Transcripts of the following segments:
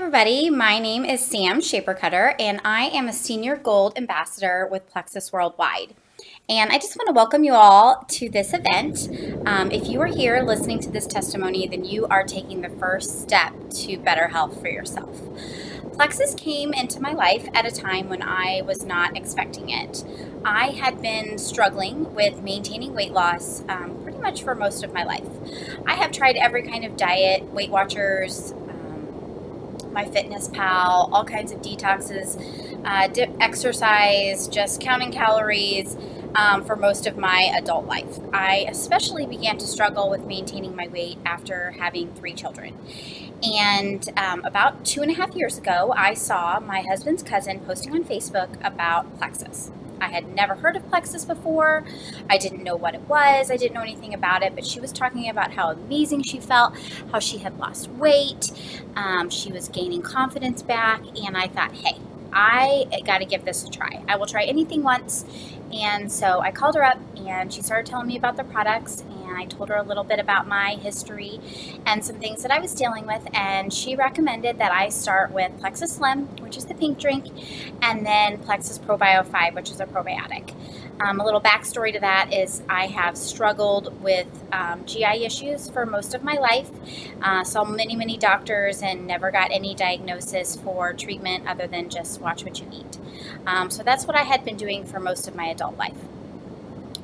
everybody. My name is Sam Shaper Cutter, and I am a Senior Gold Ambassador with Plexus Worldwide. And I just want to welcome you all to this event. If you are here listening to this testimony, then you are taking the first step to better health for yourself. Plexus came into my life at a time when I was not expecting it. I had been struggling with maintaining weight loss pretty much for most of my life. I have tried every kind of diet, Weight Watchers, MyFitnessPal, all kinds of detoxes, exercise, just counting calories for most of my adult life. I especially began to struggle with maintaining my weight after having 3 children. And about 2.5 years ago, I saw my husband's cousin posting on Facebook about Plexus. I had never heard of Plexus before. I didn't know what it was. I didn't know anything about it, but she was talking about how amazing she felt, how she had lost weight. She was gaining confidence back, and I thought, hey, I got to give this a try. I will try anything once. And so I called her up, and she started telling me about the products, and I told her a little bit about my history and some things that I was dealing with, and she recommended that I start with Plexus Slim, which is the pink drink, and then Plexus Probio 5, which is a probiotic. A little backstory to that is I have struggled with GI issues for most of my life. Saw many doctors and never got any diagnosis for treatment other than just watch what you eat. So that's what I had been doing for most of my adult life.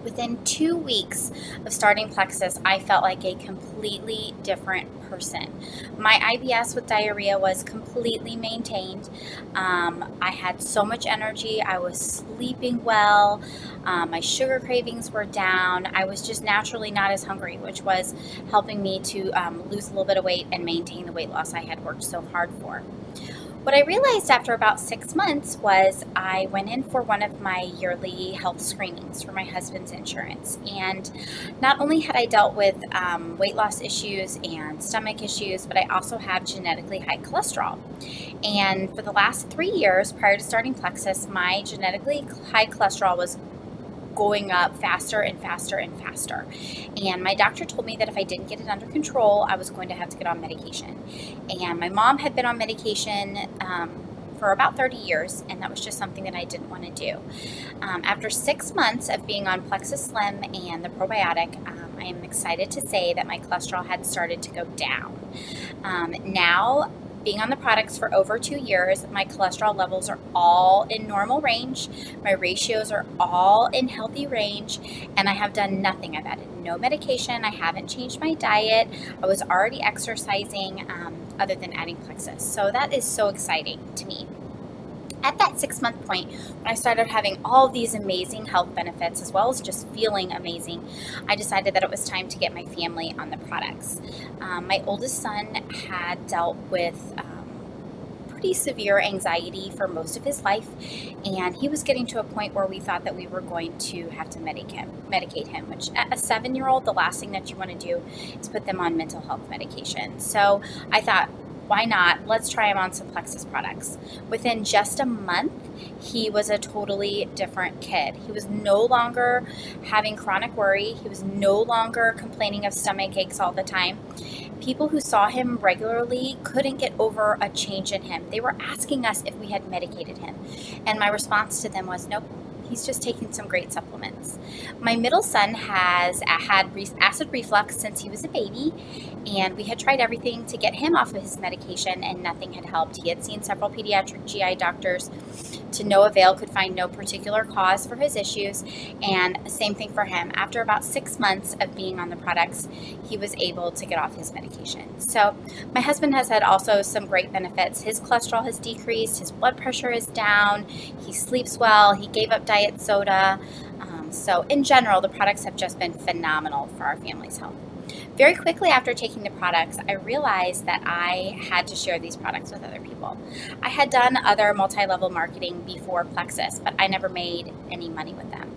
Within 2 weeks of starting Plexus, I felt like a completely different person. My IBS with diarrhea was completely maintained. I had so much energy. I was sleeping well. My sugar cravings were down. I was just naturally not as hungry, which was helping me to lose a little bit of weight and maintain the weight loss I had worked so hard for. What I realized after about 6 months was I went in for one of my yearly health screenings for my husband's insurance. And not only had I dealt with weight loss issues and stomach issues, but I also have genetically high cholesterol. And for the last 3 years prior to starting Plexus, my genetically high cholesterol was going up faster and faster and faster. And my doctor told me that if I didn't get it under control, I was going to have to get on medication. And my mom had been on medication for about 30 years, and that was just something that I didn't want to do. After 6 months of being on Plexus Slim and the probiotic, I am excited to say that my cholesterol had started to go down. Now, being on the products for over 2 years, my cholesterol levels are all in normal range. My ratios are all in healthy range, and I have done nothing. I've added no medication. I haven't changed my diet. I was already exercising other than adding Plexus. So that is so exciting to me. At that 6-month point, when I started having all of these amazing health benefits, as well as just feeling amazing, I decided that it was time to get my family on the products. My oldest son had dealt with pretty severe anxiety for most of his life, and he was getting to a point where we thought that we were going to have to medicate him, which at a 7-year-old, the last thing that you want to do is put them on mental health medication. So I thought, why not? Let's try him on some Plexus products. Within just a month, he was a totally different kid. He was no longer having chronic worry. He was no longer complaining of stomach aches all the time. People who saw him regularly couldn't get over a change in him. They were asking us if we had medicated him. And my response to them was, nope. He's just taking some great supplements. My middle son has had acid reflux since he was a baby, and we had tried everything to get him off of his medication, and nothing had helped. He had seen several pediatric GI doctors. To no avail, could find no particular cause for his issues, and same thing for him. After about 6 months of being on the products, he was able to get off his medication. So my husband has had also some great benefits. His cholesterol has decreased, his blood pressure is down, he sleeps well, he gave up diet soda. So in general, the products have just been phenomenal for our family's health. Very quickly after taking the products, I realized that I had to share these products with other people. I had done other multi-level marketing before Plexus, but I never made any money with them.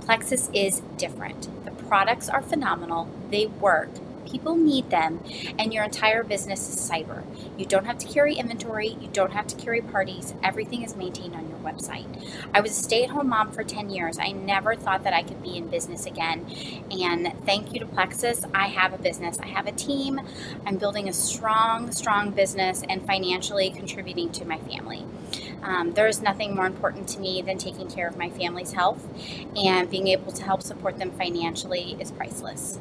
Plexus is different. The products are phenomenal. They work. People need them, and your entire business is cyber. You don't have to carry inventory, you don't have to carry parties, everything is maintained on your website. I was a stay-at-home mom for 10 years. I never thought that I could be in business again, and thank you to Plexus, I have a business. I have a team. I'm building a strong business and financially contributing to my family. There is nothing more important to me than taking care of my family's health, and being able to help support them financially is priceless.